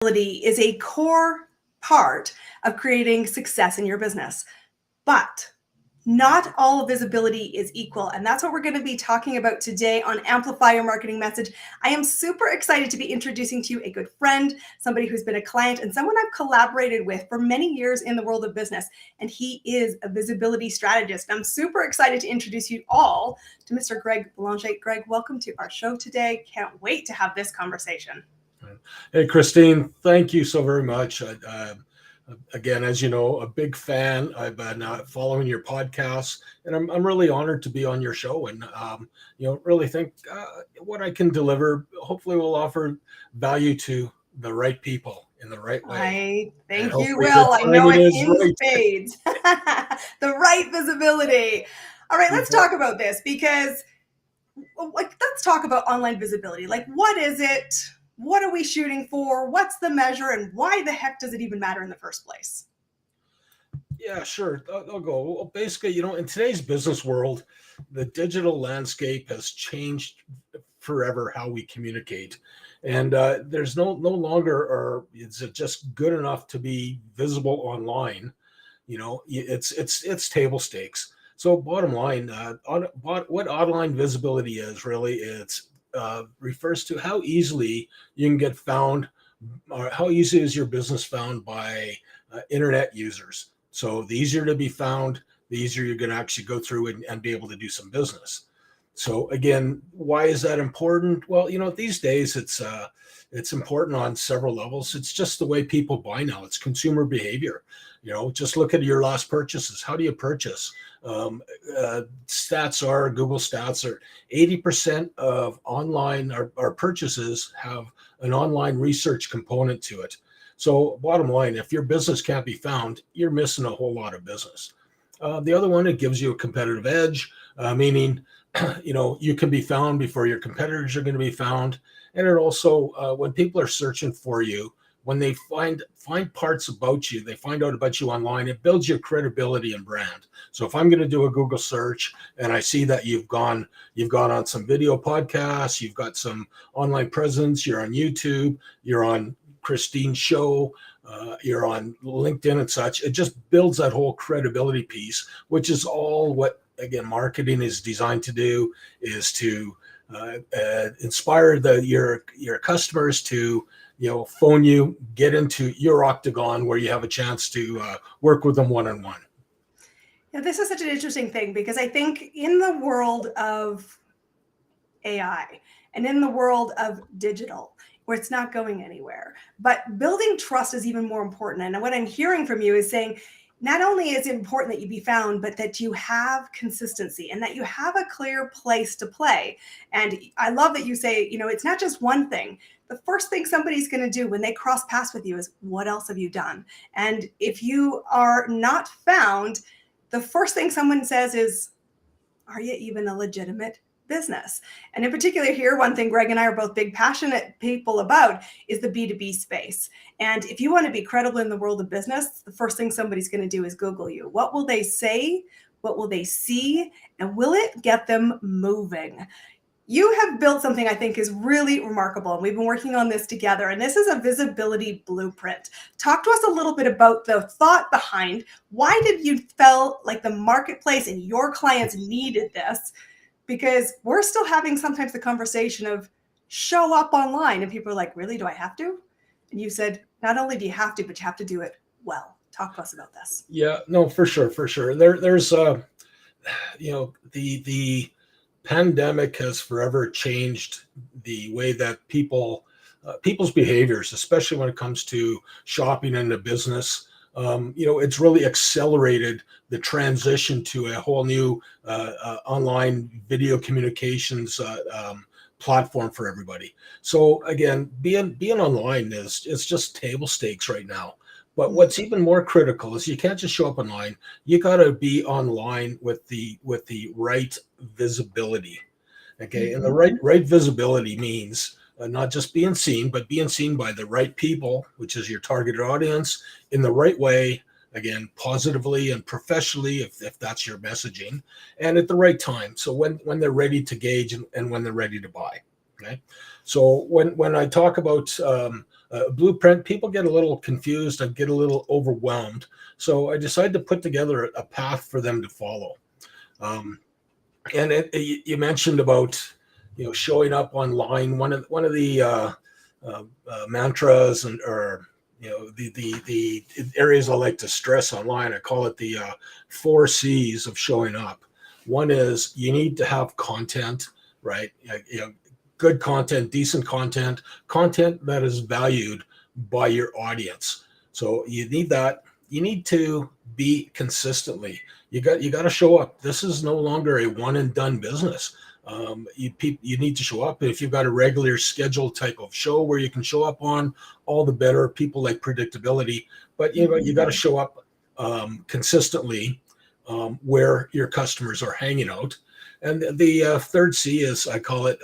Is a core part of creating success in your business. But not all visibility is equal. And that's what we're going to be talking about today on Amplify Your Marketing Message. I am super excited to be introducing to you a good friend, somebody who's been a client and someone I've collaborated with for many years in the world of business. And he is a visibility strategist. I'm super excited to introduce you all to Mr. Greg Belanger. Greg, welcome to our show today. Can't wait to have this conversation. Hey, Christine, thank you so very much. Again, as you know, a big fan. I've been following your podcasts, and I'm really honored to be on your show. And really think what I can deliver hopefully will offer value to the right people in the right way. I think you will. I know it in spades. The right visibility. All right, let's talk about this because let's talk about online visibility. Like, what is it? What are we shooting for? What's the measure? And why the heck does it even matter in the first place? Yeah, sure. I'll go. Well, basically, in today's business world, the digital landscape has changed forever how we communicate. And there's no longer, or is it just good enough to be visible online? It's table stakes. So bottom line, what online visibility is really, it's refers to how easily you can get found, or how easy is your business found by internet users. So the easier to be found, the easier you're going to actually go through and be able to do some business. So again, why is that important? Well, these days it's important on several levels. It's just the way people buy now. It's consumer behavior. Just look at your last purchases. How do you purchase? Google stats are 80% of online our purchases have an online research component to it. So bottom line, if your business can't be found, you're missing a whole lot of business. The other one, it gives you a competitive edge, meaning, you can be found before your competitors are going to be found. And it also, when people are searching for you, when they find parts about you, they find out about you online, it builds your credibility and brand. So if I'm going to do a Google search and I see that you've gone on some video podcasts, you've got some online presence, you're on YouTube, you're on Christine's show, you're on LinkedIn and such, it just builds that whole credibility piece, which is all what, again, marketing is designed to do, is to inspire your customers to phone you, get into your octagon where you have a chance to work with them one-on-one. Yeah, this is such an interesting thing because I think in the world of AI and in the world of digital, where it's not going anywhere, but building trust is even more important. And what I'm hearing from you is saying, not only is it important that you be found, but that you have consistency and that you have a clear place to play. And I love that you say, it's not just one thing. The first thing somebody's going to do when they cross paths with you is, what else have you done? And if you are not found, the first thing someone says is, are you even a legitimate business? And in particular here, one thing Greg and I are both big passionate people about is the B2B space. And if you want to be credible in the world of business, the first thing somebody's going to do is Google you. What will they say? What will they see? And will it get them moving? You have built something I think is really remarkable, and we've been working on this together, and this is a visibility blueprint. Talk to us a little bit about the thought behind why did you feel like the marketplace and your clients needed this? Because we're still having sometimes the conversation of show up online, and people are like, really, do I have to? And you said, not only do you have to, but you have to do it well. Talk to us about this. Yeah, no, for sure. There's the pandemic has forever changed the way that people's behaviors, especially when it comes to shopping in the business. It's really accelerated the transition to a whole new online video communications platform for everybody. So again, being online it's just table stakes right now. But what's even more critical is you can't just show up online. You got to be online with the right visibility. Okay, and the right visibility means not just being seen, but being seen by the right people, which is your targeted audience, in the right way. Again, positively and professionally, if that's your messaging, and at the right time. So when they're ready to gauge and when they're ready to buy. Okay, so when I talk about blueprint, people get a little confused and get a little overwhelmed. So I decided to put together a path for them to follow. Um, and you mentioned about showing up online. One of the mantras and or the areas I like to stress online, I call it the 4 C's of showing up. One is you need to have content, right? Good content, decent content, content that is valued by your audience. So you need that. You need to be consistently. You got to show up. This is no longer a one and done business. You need to show up. If you've got a regular scheduled type of show where you can show up on, all the better. People like predictability, but you got to show up consistently where your customers are hanging out. And the third C is, I call it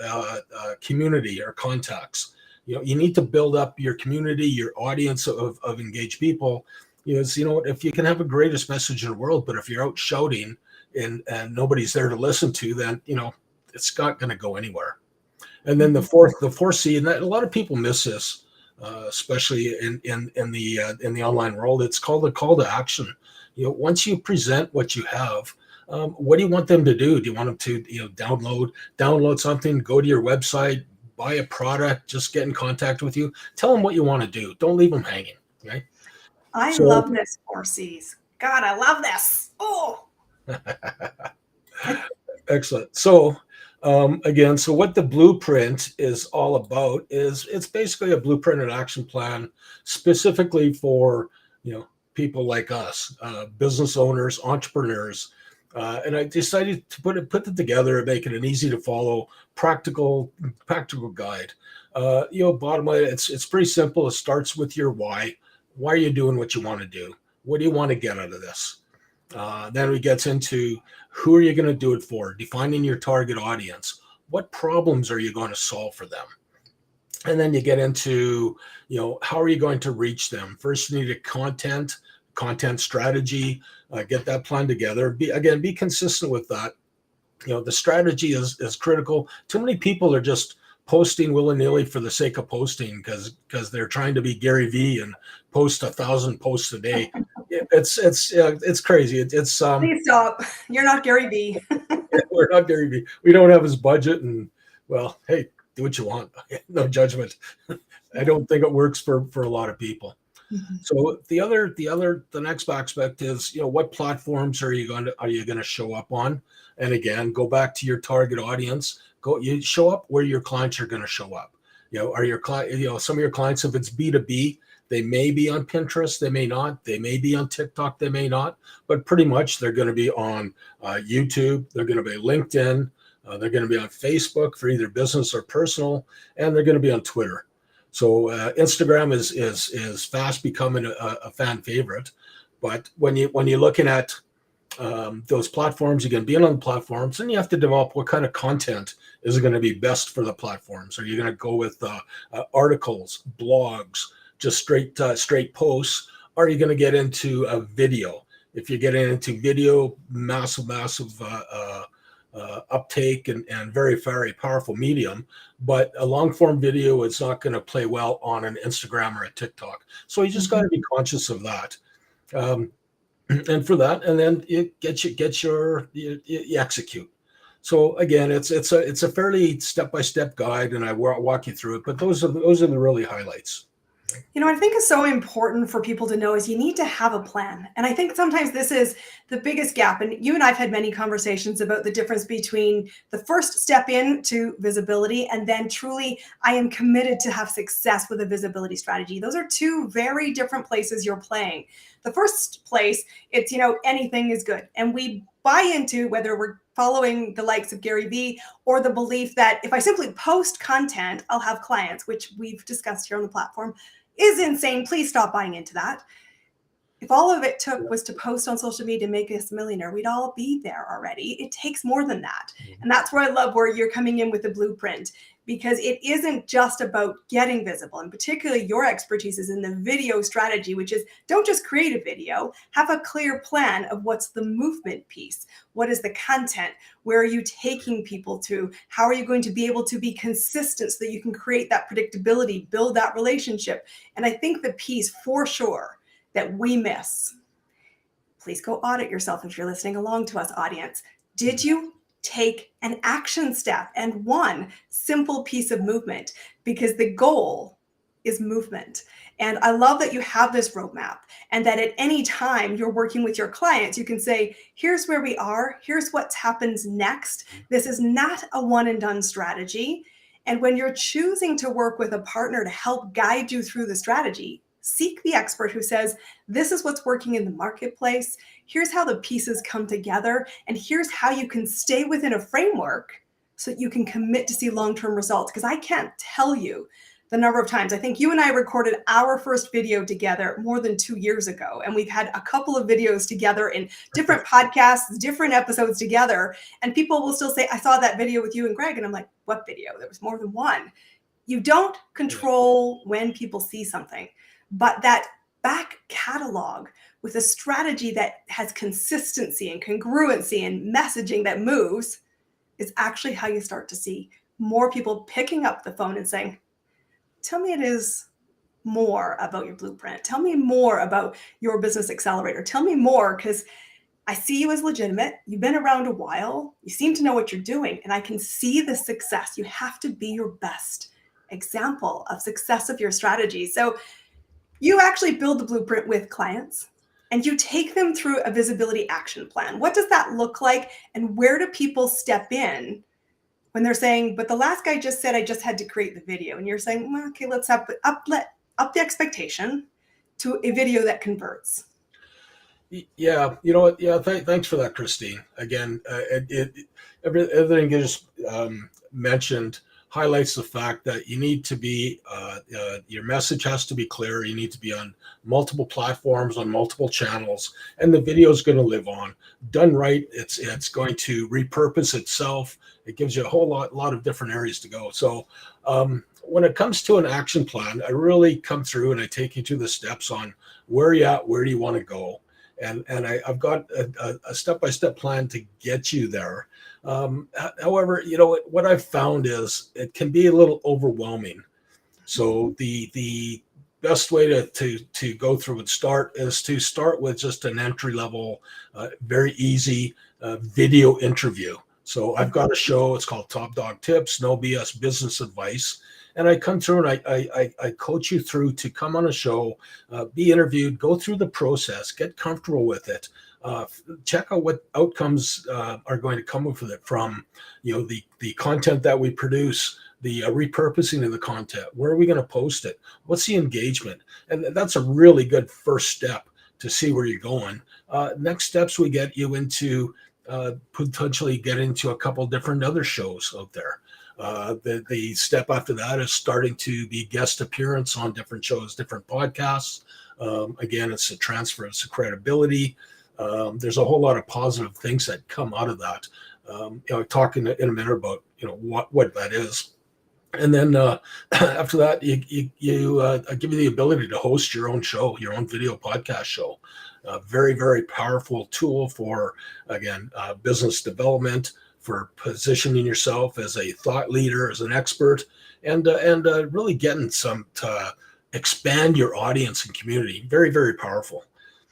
community or contacts. You need to build up your community, your audience of engaged people. If you can have the greatest message in the world, but if you're out shouting and nobody's there to listen to, then it's not going to go anywhere. And then the fourth C, and a lot of people miss this, especially in the online world. It's called a call to action. Once you present what you have, what do you want them to do? Do you want them to download something, go to your website, buy a product, just get in contact with you? Tell them what you want to do. Don't leave them hanging. Right? I love this 4 C's. God, I love this. Oh. Excellent. So again, so what the blueprint is all about is it's basically a blueprint and action plan specifically for people like us, business owners, entrepreneurs. And I decided to put it together and make it an easy to follow, practical guide. Bottom line, it's pretty simple. It starts with your why. Why are you doing what you want to do? What do you want to get out of this? Then we get into who are you going to do it for? Defining your target audience. What problems are you going to solve for them? And then you get into, how are you going to reach them? First, you need a content strategy. Get that plan together. Be consistent with that. The strategy is critical. Too many people are just posting willy-nilly for the sake of posting because they're trying to be Gary V and post 1,000 posts a day. It's crazy. Please stop. You're not Gary V. We're not Gary V. We don't have his budget, and well, hey, do what you want. No judgment. I don't think it works for a lot of people. Mm-hmm. So the next aspect is, what platforms are you going to show up on? And again, go back to your target audience. You show up where your clients are going to show up. Are your client, some of your clients, if it's B2B, they may be on Pinterest, they may not. They may be on TikTok, they may not. But pretty much they're going to be on YouTube. They're going to be LinkedIn. They're going to be on Facebook for either business or personal, and they're going to be on Twitter. So Instagram is fast becoming a fan favorite. But when you're looking at those platforms, you can be on the platforms, and you have to develop what kind of content is going to be best for the platforms. Are you going to go with articles, blogs, just straight posts? Are you going to get into a video? If you're getting into video, massive uptake and very, very powerful medium, but a long form video is not going to play well on an Instagram or a TikTok. So you just got to be conscious of that. And for that, and then you execute. So again, it's a fairly step-by-step guide, and I walk you through it. But those are the really highlights. What I think is so important for people to know is you need to have a plan. And I think sometimes this is the biggest gap. And you and I've had many conversations about the difference between the first step into visibility and then truly, I am committed to have success with a visibility strategy. Those are two very different places you're playing. The first place, it's, anything is good. And we buy into, whether we're following the likes of Gary Vee or the belief that if I simply post content, I'll have clients, which we've discussed here on the platform, is insane. Please stop buying into that. If all of it took was to post on social media to make us a millionaire, we'd all be there already. It takes more than that. And that's where I love where you're coming in with the blueprint. because it isn't just about getting visible. And particularly your expertise is in the video strategy, which is don't just create a video, have a clear plan of what's the movement piece. What is the content? Where are you taking people to? How are you going to be able to be consistent so that you can create that predictability, build that relationship? And I think the piece for sure that we miss, please go audit yourself if you're listening along to us, audience. Did you take an action step and one simple piece of movement? Because the goal is movement. And I love that you have this roadmap and that at any time you're working with your clients, you can say, here's where we are, here's what happens next. This is not a one and done strategy. And when you're choosing to work with a partner to help guide you through the strategy, seek the expert who says, this is what's working in the marketplace. Here's how the pieces come together. And here's how you can stay within a framework so that you can commit to see long-term results. Because I can't tell you the number of times. I think you and I recorded our first video together more than 2 years ago. And we've had a couple of videos together in different podcasts, different episodes together. And people will still say, I saw that video with you and Greg. And I'm like, what video? There was more than one. You don't control when people see something. But that back catalog with a strategy that has consistency and congruency and messaging that moves is actually how you start to see more people picking up the phone and saying, tell me it is more about your blueprint. Tell me more about your business accelerator. Tell me more, because I see you as legitimate. You've been around a while. You seem to know what you're doing, and I can see the success. You have to be your best example of success of your strategy. So you actually build the blueprint with clients and you take them through a visibility action plan. What does that look like? And where do people step in when they're saying, but the last guy just said I just had to create the video? And you're saying, well, okay, let's up the expectation to a video that converts. Yeah, you know what? Yeah, thanks for that, Christine. Again, everything you just mentioned highlights the fact that you need to be, your message has to be clear. You need to be on multiple platforms, on multiple channels, and the video is going to live on. Done right, it's going to repurpose itself. It gives you a whole lot of different areas to go. So when it comes to an action plan, I really come through and I take you through the steps on where you're at, where do you want to go. And I've got a step-by-step plan to get you there. However, you know, what I've found is it can be a little overwhelming. So the best way to go through and start is to start with just an entry-level, very easy video interview. So I've got a show, it's called Top Dog Tips, No BS Business Advice. And I come through and I coach you through to come on a show, be interviewed, go through the process, get comfortable with it, check out what outcomes are going to come with it from, you know, the content that we produce, the repurposing of the content. Where are we going to post it? What's the engagement? And that's a really good first step to see where you're going. Next steps, we get you into potentially get into a couple different other shows out there. The step after that is starting to be guest appearance on different shows, different podcasts. Again, it's a transfer of credibility. There's a whole lot of positive things that come out of that. You know, talking in a minute about, you know, what that is. And then after that, you give you the ability to host your own show, your own video podcast show. Very, very powerful tool for, again, business development, for positioning yourself as a thought leader, as an expert, and really getting some to expand your audience and community. Very, very powerful.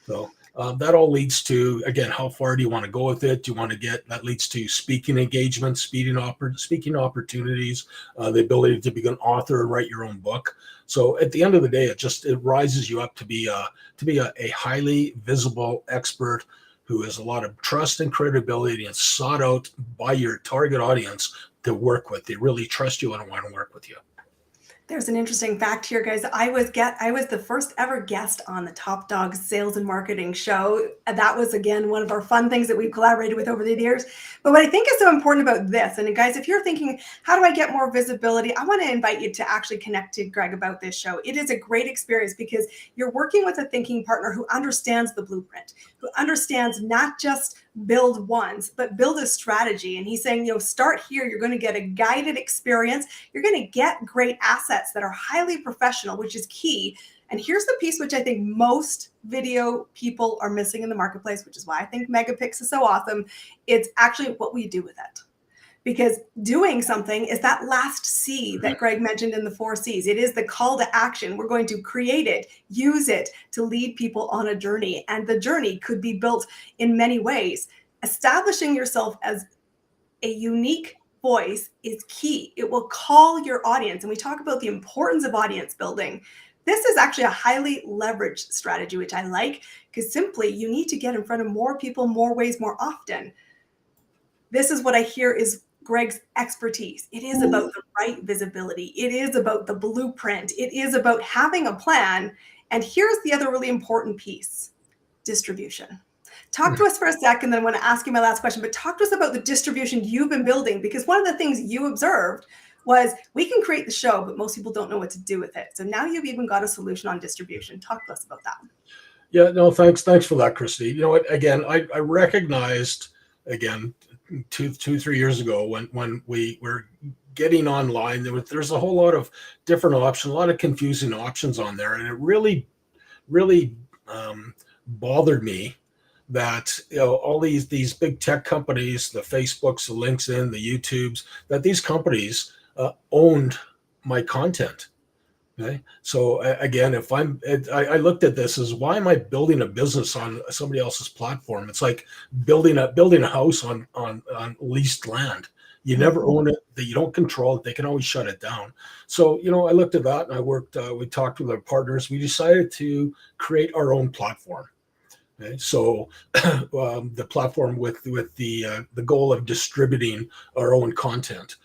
So that all leads to, again, how far do you want to go with it? Do you want to get, that leads to speaking engagements, speaking opportunities, the ability to be an author and write your own book. So at the end of the day, it rises you up to be a highly visible expert who has a lot of trust and credibility and sought out by your target audience to work with. They really trust you and want to work with you. There's an interesting fact here, guys. I was the first ever guest on the Top Dog Sales and Marketing Show. That was, again, one of our fun things that we've collaborated with over the years. But what I think is so important about this, and guys, if you're thinking, how do I get more visibility? I want to invite you to actually connect to Greg about this show. It is a great experience because you're working with a thinking partner who understands the blueprint, who understands not just build once, but build a strategy. And he's saying, start here. You're going to get a guided experience. You're going to get great assets that are highly professional, which is key. And here's the piece which I think most video people are missing in the marketplace, which is why I think Megapix is so awesome. It's actually what we do with it. Because doing something is that last C that Greg mentioned in the 4 C's. It is the call to action. We're going to create it, use it to lead people on a journey. And the journey could be built in many ways. Establishing yourself as a unique voice is key. It will call your audience. And we talk about the importance of audience building. This is actually a highly leveraged strategy, which I like, because simply you need to get in front of more people, more ways, more often. This is what I hear is Greg's expertise. It is about the right visibility. It is about the blueprint. It is about having a plan. And here's the other really important piece: distribution. Talk to us for a second, then I want to ask you my last question, but talk to us about the distribution you've been building, because one of the things you observed was we can create the show, but most people don't know what to do with it. So now you've even got a solution on distribution. Talk to us about that. Yeah, no, thanks for that, Christy. You know what? Again, I recognized again 3 years ago when we were getting online, there's a whole lot of different options, a lot of confusing options on there, and it really bothered me that all these big tech companies, the Facebooks, the LinkedIn, the YouTubes, that these companies owned my content. Okay, so again, I looked at this as, why am I building a business on somebody else's platform? It's like building a house on leased land. You never own it, that you don't control it. They can always shut it down. So I looked at that, and I worked. We talked with our partners. We decided to create our own platform. Okay, so the platform with the goal of distributing our own content.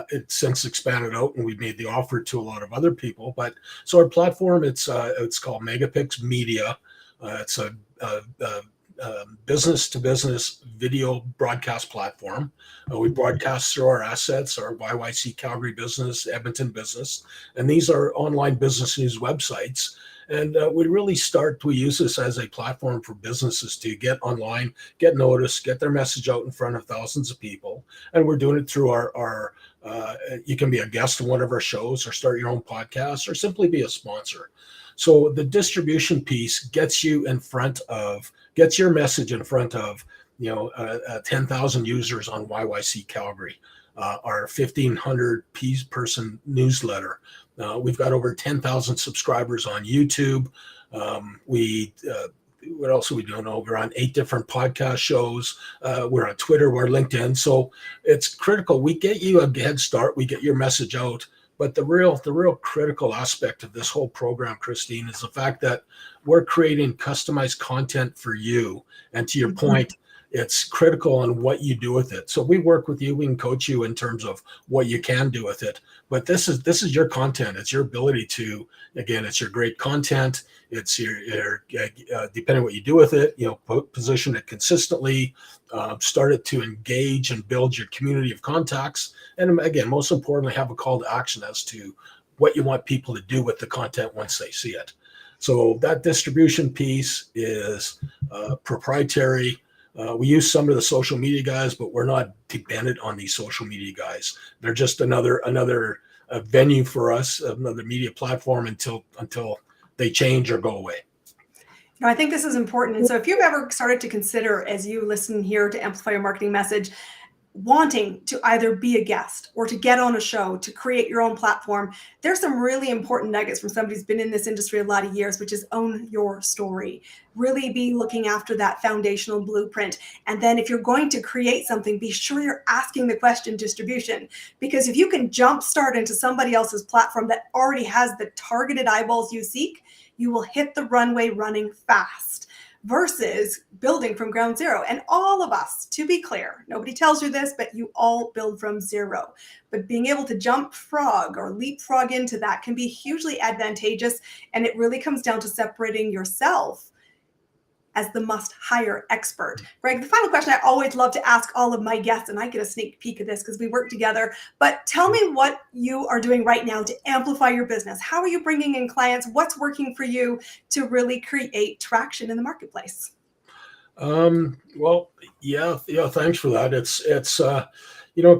It's since expanded out, and we've made the offer to a lot of other people. But so our platform, it's called Megapix Media. It's a business-to-business video broadcast platform. We broadcast through our assets, our YYC Calgary business, Edmonton business, and these are online business news websites. And we use this as a platform for businesses to get online, get noticed, get their message out in front of thousands of people. And we're doing it through our you can be a guest on one of our shows, or start your own podcast, or simply be a sponsor. So the distribution piece gets your message in front of 10,000 users on YYC Calgary, our 1,500 person newsletter. We've got over 10,000 subscribers on YouTube. What else are we doing? We're on 8 different podcast shows. We're on Twitter, we're LinkedIn. So it's critical. We get you a head start. We get your message out. But the real critical aspect of this whole program, Christine, is the fact that we're creating customized content for you. And to your point, it's critical on what you do with it. So we work with you. We can coach you in terms of what you can do with it. But this is your content. It's your ability to, again, it's your great content. It's your depending on what you do with it, position it consistently, start it to engage and build your community of contacts. And again, most importantly, have a call to action as to what you want people to do with the content once they see it. So that distribution piece is proprietary. We use some of the social media guys, but we're not dependent on these social media guys. They're just another venue for us, another media platform until they change or go away. I think this is important. And so if you've ever started to consider, as you listen here to Amplify Your Marketing Message, wanting to either be a guest or to get on a show, to create your own platform, there's some really important nuggets from somebody who's been in this industry a lot of years, which is own your story. Really be looking after that foundational blueprint. And then if you're going to create something, be sure you're asking the question distribution. Because if you can jumpstart into somebody else's platform that already has the targeted eyeballs you seek, you will hit the runway running fast. Versus building from ground zero. And all of us, to be clear, nobody tells you this, but you all build from zero. But being able to jump frog or leapfrog into that can be hugely advantageous. And it really comes down to separating yourself as the must-hire expert. Greg, the final question I always love to ask all of my guests, and I get a sneak peek of this because we work together, but tell me what you are doing right now to amplify your business. How are you bringing in clients? What's working for you to really create traction in the marketplace? Well, yeah. Thanks for that.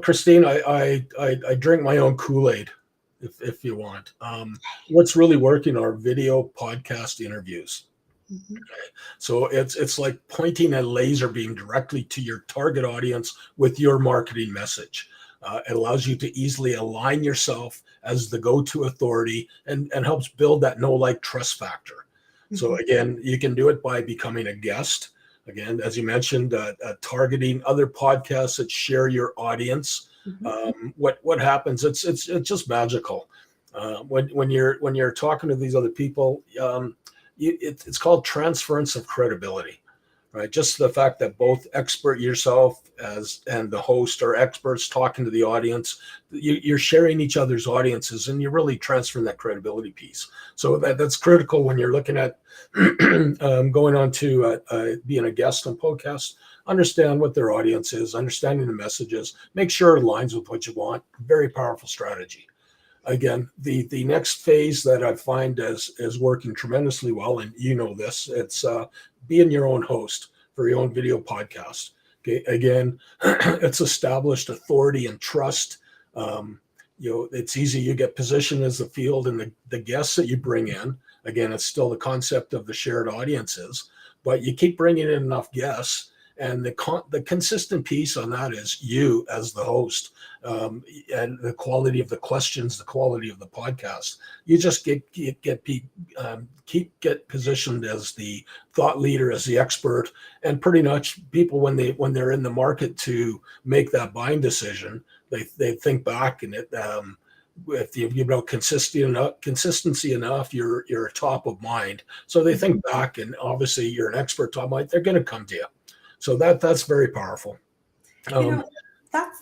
Christine, I drink my own Kool-Aid, if you want. What's really working are video podcast interviews. Mhm. So it's like pointing a laser beam directly to your target audience with your marketing message. It allows you to easily align yourself as the go-to authority and helps build that know, like, trust factor. So Mhm. again, you can do it by becoming a guest. Again, as you mentioned, targeting other podcasts that share your audience. Mhm. What happens? It's just magical. When you're talking to these other people, it's called transference of credibility, right? Just the fact that both expert yourself as and the host are experts talking to the audience, you're sharing each other's audiences, and you're really transferring that credibility piece. So that's critical when you're looking at going on to being a guest on podcasts. Understand what their audience is, understanding the messages, make sure it aligns with what you want. Very powerful strategy. Again, the next phase that I find is working tremendously well, and you know this, it's being your own host for your own video podcast. Okay, again, it's established authority and trust. It's easy. You get positioned as the field, and the guests that you bring in. Again, it's still the concept of the shared audiences, but you keep bringing in enough guests, and the consistent piece on that is you as the host, and the quality of the questions, the quality of the podcast. You just get positioned as the thought leader, as the expert, and pretty much people when they're in the market to make that buying decision, they think back, and if you've got consistency enough, you're top of mind. So they think back, and obviously you're an expert top of mind. They're going to come to you. So that's very powerful. You Um, know,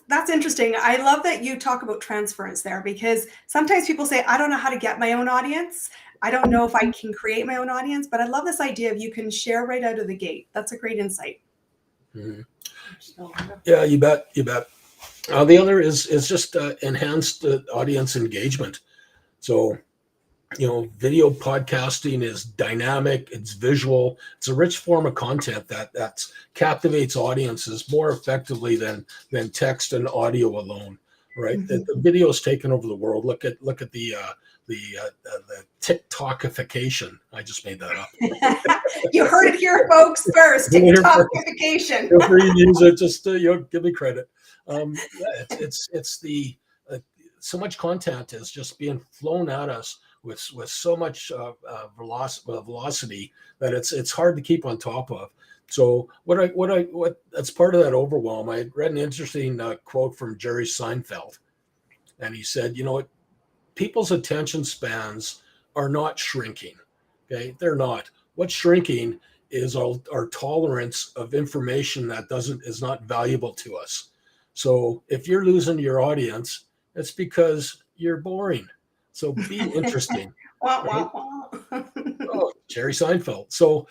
that's interesting. I love that you talk about transference there, because sometimes people say, I don't know how to get my own audience. I don't know if I can create my own audience, but I love this idea of you can share right out of the gate. That's a great insight. mhm. So, Yeah, you bet. The other is just enhanced audience engagement. So, video podcasting is dynamic, it's visual, it's a rich form of content that captivates audiences more effectively than text and audio alone. Right, the video is taken over the world. Look at the TikTokification. I just made that up. you heard it here, folks, first. TikTokification. Feel free to use it. Just give me credit. Yeah, it's the so much content is just being flown at us with so much velocity that it's hard to keep on top of. So what that's part of that overwhelm. I read an interesting quote from Jerry Seinfeld, and he said, people's attention spans are not shrinking. Okay, they're not. What's shrinking is our tolerance of information that doesn't is not valuable to us. So if you're losing your audience, it's because you're boring. So be interesting. Wah, Right? wah, wah. Oh, Jerry Seinfeld. So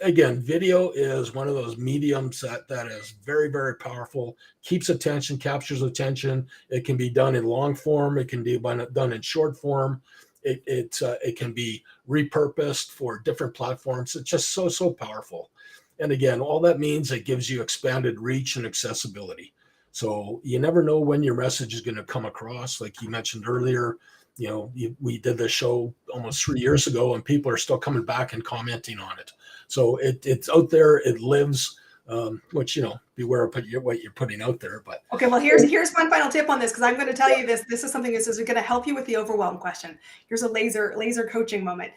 again, video is one of those mediums that is very, very powerful, keeps attention, captures attention. It can be done in long form. It can be done in short form. It can be repurposed for different platforms. It's just so powerful. And again, all that means it gives you expanded reach and accessibility. So you never know when your message is going to come across. Like you mentioned earlier, we did this show almost 3 years ago, and people are still coming back and commenting on it. So it's out there, it lives. Which beware of what you're putting out there. But Okay, well, here's one final tip on this, because I'm going to tell you this. This is something that is going to help you with the overwhelm question. Here's a laser coaching moment.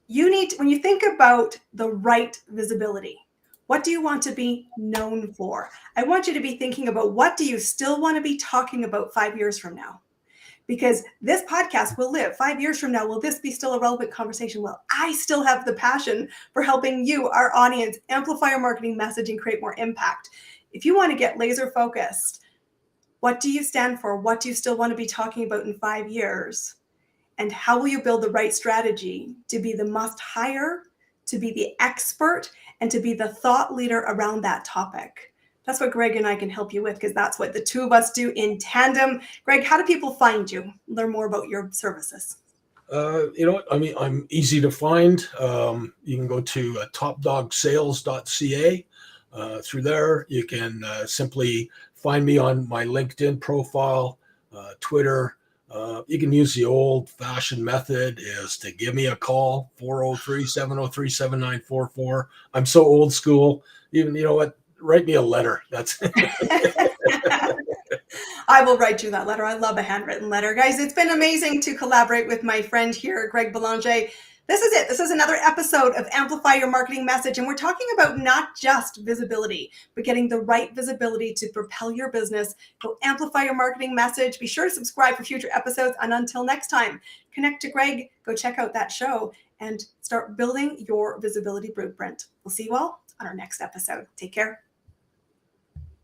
You need when you think about the right visibility, what do you want to be known for? I want you to be thinking about, what do you still want to be talking about 5 years from now? Because this podcast will live 5 years from now. Will this be still a relevant conversation? Well, I still have the passion for helping you, our audience, amplify our marketing message and create more impact. If you want to get laser focused, what do you stand for? What do you still want to be talking about in 5 years? And how will you build the right strategy to be the must hire, to be the expert, and to be the thought leader around that topic? That's what Greg and I can help you with, because that's what the two of us do in tandem. Greg, how do people find you, learn more about your services? You know what? I mean, I'm easy to find. You can go to topdogsales.ca. Through there, you can simply find me on my LinkedIn profile, Twitter. You can use the old-fashioned method is to give me a call, 403-703-7944. I'm so old school. Even, you know what? Write me a letter. That's I will write you that letter. I love a handwritten letter. Guys, it's been amazing to collaborate with my friend here, Greg Belanger. This is it. This is another episode of Amplify Your Marketing Message. And we're talking about not just visibility, but getting the right visibility to propel your business. Go amplify your marketing message. Be sure to subscribe for future episodes. And until next time, connect to Greg, go check out that show, and start building your visibility blueprint. We'll see you all on our next episode. Take care.